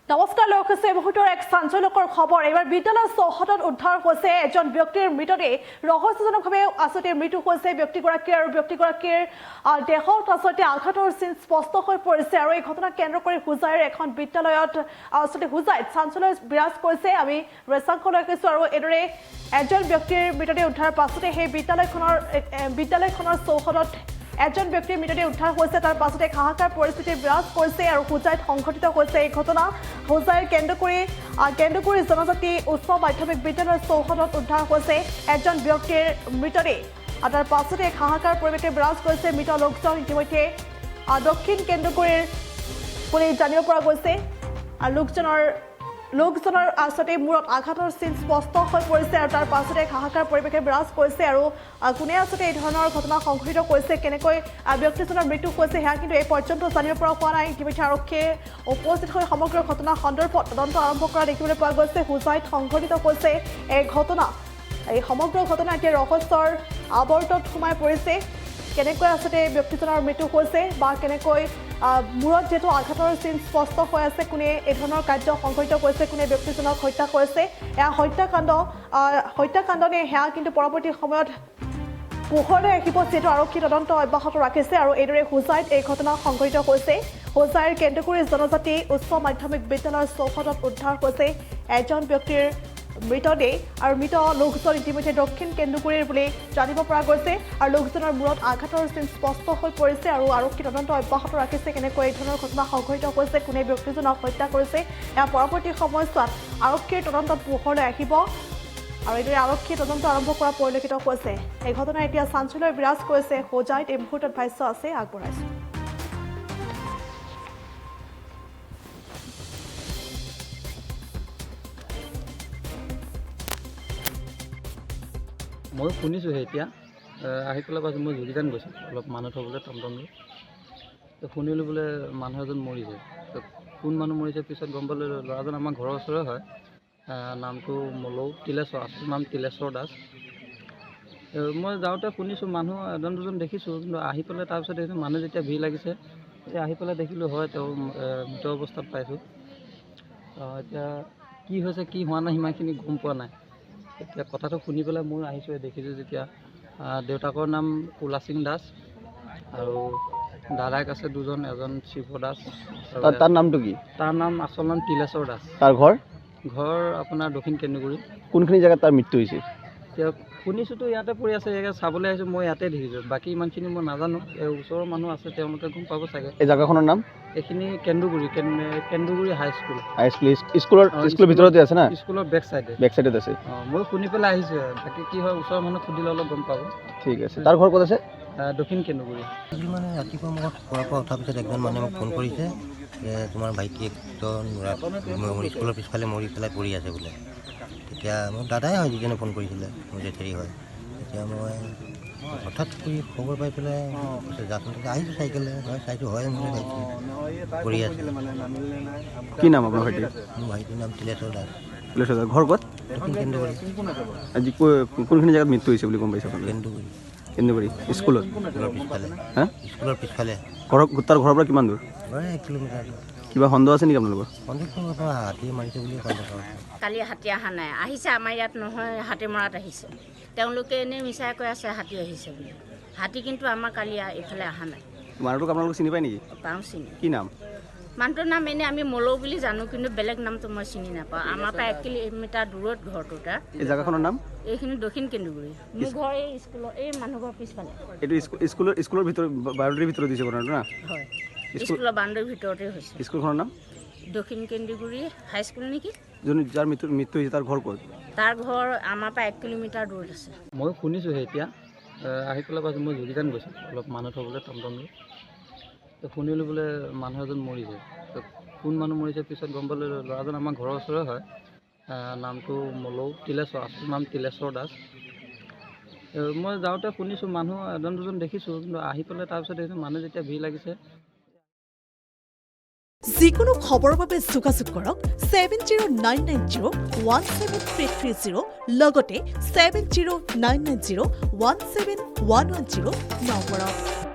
নমস্কাৰ লোক হৈছে বহুতৰ এক চাঞ্চল্যকৰ খবৰ এবাৰ বিদ্যালয় চৌহদত উদ্ধাৰ হৈছে এজন ব্যক্তিৰ মৃতদেহ ৰহস্যজনকভাৱে আসতে মৃত্যু হৈছে ব্যক্তিগৰাকীৰ দেহত আসতে আঘাতৰ চিন স্পষ্ট হৈ পৰিছে আৰু এই ঘটনা কেন্দ্ৰ কৰি হুজাইৰ এখন বিদ্যালয়ত আসতে হুজাইত চাঞ্চল্য বিৰাজ কৰিছে আমি ৰেচাংক লৈ গৈছো আৰু এদৰে এজন ব্যক্তিৰ মৃতদেহ উদ্ধাৰ পাছতে সেই বিদ্যালয়খনৰ চৌহদত এজন ব্যক্তিৰ মৃতদেহ উদ্ধাৰ হৈছে তাৰ পাছতে হাহাকাৰ পৰিস্থিতি বিৰাজ কৰিছে আৰু হুজাইত সংঘটিত হৈছে এই ঘটনা হুজাইৰ কেন্দ্ৰ কৰি জনজাতি উচ্চ মাধ্যমিক বিদ্যালয়ৰ চৌহদত উদ্ধাৰ হৈছে এজন ব্যক্তিৰ মৃতদেহ তাৰ পাছতে হাহাকাৰ পৰিৱেশে বিৰাজ কৰিছে মৃত লোকজন ইতিমধ্যে দক্ষিণ কেন্দ্ৰগুৰিৰ বুলি জানিব পৰা গৈছে আৰু লোকজনৰ আসতে মূৰত আঘাতৰ চিন স্পষ্ট হৈ পৰিছে আৰু তাৰ পাছতে হাহাকাৰ পৰিৱেশে বিৰাজ কৰিছে আৰু কোনে আসতে এই ধৰণৰ ঘটনা সংঘটিত কৰিছে কেনেকৈ ব্যক্তিজনৰ মৃত্যু হৈছে সেয়া কিন্তু এই পৰ্যন্ত জানিব পৰা হোৱা নাই ইতিমধ্যে আৰক্ষীয়ে উপস্থিত হৈ সমগ্ৰ ঘটনা সন্দৰ্ভত তদন্ত আৰম্ভ কৰা দেখিবলৈ পোৱা গৈছে হুজাইত সংঘটিত হৈছে এই ঘটনা এই সমগ্ৰ ঘটনা এতিয়া ৰহস্যৰ আৱৰ্তত সোমাই পৰিছে কেনেকৈ আসতে ব্যক্তিজনৰ মৃত্যু হৈছে বা কেনেকৈ মূৰত যেটো আঘাতৰ চিন স্পষ্ট হৈ আছে কোনে এই ধৰণৰ কাৰ্য সংঘটিত কৰিছে কোনে ব্যক্তিজনক হত্যা কৰিছে এয়া হত্যাকাণ্ডনে সেয়া কিন্তু পৰৱৰ্তী সময়ত পোহৰলৈ আহিব যিহেতু আৰক্ষী তদন্ত অব্যাহত ৰাখিছে আৰু এইদৰে হুজাইত এই ঘটনা সংঘটিত হৈছে হুজাইৰ কেন্দ্ৰগুৰি জনজাতি উচ্চ মাধ্যমিক বিদ্যালয়ৰ চৌহদত উদ্ধাৰ হৈছে এজন ব্যক্তিৰ মৃতদেহ আৰু মৃত লোকজন ইতিমধ্যে দক্ষিণ কেন্দ্ৰগুৰিৰ বুলি জানিব পৰা গৈছে আৰু লোকজনৰ মূৰত আঘাতৰ চিন স্পষ্ট হৈ পৰিছে আৰু আৰক্ষী তদন্ত অব্যাহত ৰাখিছে কেনেকৈ এই ধৰণৰ ঘটনা সংঘটিত হৈছে কোনে ব্যক্তিজনক হত্যা কৰিছে এয়া পৰৱৰ্তী সময়ছোৱাত আৰক্ষীৰ তদন্তত পোহৰলৈ আহিব আৰু এইদৰে আৰক্ষীয়ে তদন্ত আৰম্ভ কৰা পৰিলক্ষিত হৈছে এই ঘটনা এতিয়া চাঞ্চল্য বিৰাজ কৰিছে হুজাইত এই মুহূৰ্তত ভাষ্য আছে আগবঢ়াইছে মই শুনিছোঁহে এতিয়া আহি পেলাই পাছত মই যোগীদান গৈছোঁ অলপ মানুহ থ'বলৈ টমটমলৈ শুনিলোঁ বোলে মানুহ এজন মৰিছে কোন মানুহ মৰিছে পিছত গম পালোঁ ল'ৰাজন আমাৰ ঘৰৰ ওচৰৰে হয় নামটো মলৌ তিলেশ্বৰ আচল নাম তিলেশ্বৰ দাস মই যাওঁতে শুনিছোঁ মানুহ এজন দুজন দেখিছোঁ কিন্তু আহি পেলাই তাৰপিছত দেখিছোঁ মানুহ যেতিয়া ভিৰ লাগিছে তেতিয়া আহি পেলাই দেখিলোঁ হয় তেওঁ মৃত অৱস্থাত পাইছোঁ এতিয়া কি হৈছে কি হোৱা নাই সিমানখিনি গম পোৱা নাই এতিয়া কথাটো শুনি পেলাই মই আহিছোঁ দেখিছোঁ যেতিয়া দেউতাকৰ নাম কুলাসিং দাস আৰু দাদাক আছে দুজন এজন শিৱ দাস তাৰ নামটো কি তাৰ নাম আচল নাম তিলেশ্বৰ দাস তাৰ ঘৰ আপোনাৰ দক্ষিণ কেন্দ্ৰগুৰি কোনখিনি জেগাত তাৰ মৃত্যু হৈছে এতিয়া শুনিছোঁতো ইয়াতে পৰি আছে ইয়াতে চাবলৈ আহিছোঁ মই ইয়াতে দেখিছোঁ বাকী ইমানখিনি মই নাজানো ওচৰৰ মানুহ আছে তেওঁলোকে গম পাব চাগে এই জেগাখনৰ নাম এইখিনি কেন্দ্ৰগুৰি হাইস্কুল স্কুলৰ ভিতৰতে আছে না স্কুলৰ বেক চাইডত আছে মই শুনি পেলাই আহিছোঁ বাকী কি হয় ওচৰৰ মানুহ সুধিলে অলপ গম পাব ঠিক আছে তাৰ ঘৰ ক'ত আছে দক্ষিণ কেন্দ্ৰগুৰি মানে ৰাতিপুৱা মোক খোৱাৰ পৰা উঠাৰ পিছত একজন মানুহে মোক ফোন কৰিছে যে তোমাৰ ভাইটি একজন স্কুলৰ পিছফালে মৰি পেলাই পৰি আছে বোলে তেতিয়া মোৰ দাদাই হয় যিজনে ফোন কৰিছিলে মোৰ জেঠেৰি হয় তেতিয়া মই হঠাৎ কৰি খবৰ পাই পেলাই যাচোন আহিছোঁ চাইকেলে হয় চাইছোঁ হয় মোৰ ভাইটি পৰি আছে কি নাম আপোনাৰ ভাইটি মোৰ ভাইটিৰ নাম তিলেশ্বৰ দাস ঘৰ ক'ত দক্ষিণ কেন্দ্ৰগুৰি আজি কোনখিনি জেগাত মৃত্যু হৈছে বুলি গম পাইছে আপুনি কেন্দ্ৰগুৰি স্কুলৰ পিছফালে হা স্কুলৰ পিছফালে তাৰ ঘৰৰ পৰা কিমান দূৰ 1 কিলোমিটাৰ কিবা সন্দেহ আছে নেকি আপোনালোকৰ সন্দেহ হাতী মাৰিছে বুলি সন্দেহ কালি হাতী অহা নাই আহিছে আমাৰ ইয়াত নহয় হাতী মৰাত আহিছে তেওঁলোকে এনেই মিছাই কৈ আছে হাতী আহিছে বুলি হাতী কিন্তু আমাৰ কালি এইফালে অহা নাই মানুহটোক আপোনালোকে চিনি পায় নেকি পাওঁ চিনি কি নাম মানুহটোৰ নাম এনেই আমি মলৌ বুলি জানো কিন্তু বেলেগ নামটো মই চিনি নাপাওঁ আমাৰ পৰা 1 কিলোমিটাৰ দূৰত ঘৰটো তাৰ এই জেগাখনৰ নাম এইখিনি দক্ষিণ কেন্দ্ৰগুৰি মোৰ ঘৰ এই স্কুলৰ এই মানুহ ঘৰ পিছফালে এইটো স্কুলৰ ভিতৰত বাউণ্ডেৰীৰ ভিতৰত দিছে ঘটনাটো না হয় স্কুলৰ বাউণ্ডেৰীৰ ভিতৰতে হৈছে স্কুলখনৰ নাম দক্ষিণ কেন্দ্ৰগুৰি হাইস্কুল নেকি যাৰ মৃত্যু হৈছে তাৰ ঘৰ ক'ত তাৰ ঘৰ আমাৰ পৰা 1 কিলোমিটাৰ দূৰত আছে মই শুনিছোঁহে এতিয়া আহি পেলাই পাছত মই যোগীদান গৈছোঁ অলপ মানুহ থ'বলৈ টমটমলৈ শুনিলোঁ বোলে মানুহ এজন মৰিছে কোন মানুহ মৰিছে পিছত গম পালোঁ ল'ৰাজন আমাৰ ঘৰৰ ওচৰৰে হয় নামটো মলৌ তিলেশ্বৰ আচল নাম তিলেশ্বৰ দাস মই যাওঁতে শুনিছোঁ মানুহ এজন দুজন দেখিছোঁ কিন্তু আহি পেলাই তাৰপিছত দেখিছোঁ মানুহ যেতিয়া ভিৰ লাগিছে যিকোনো খবৰৰ বাবে যোগাযোগ কৰক 7099017330 লগতে 7099017110 নম্বৰত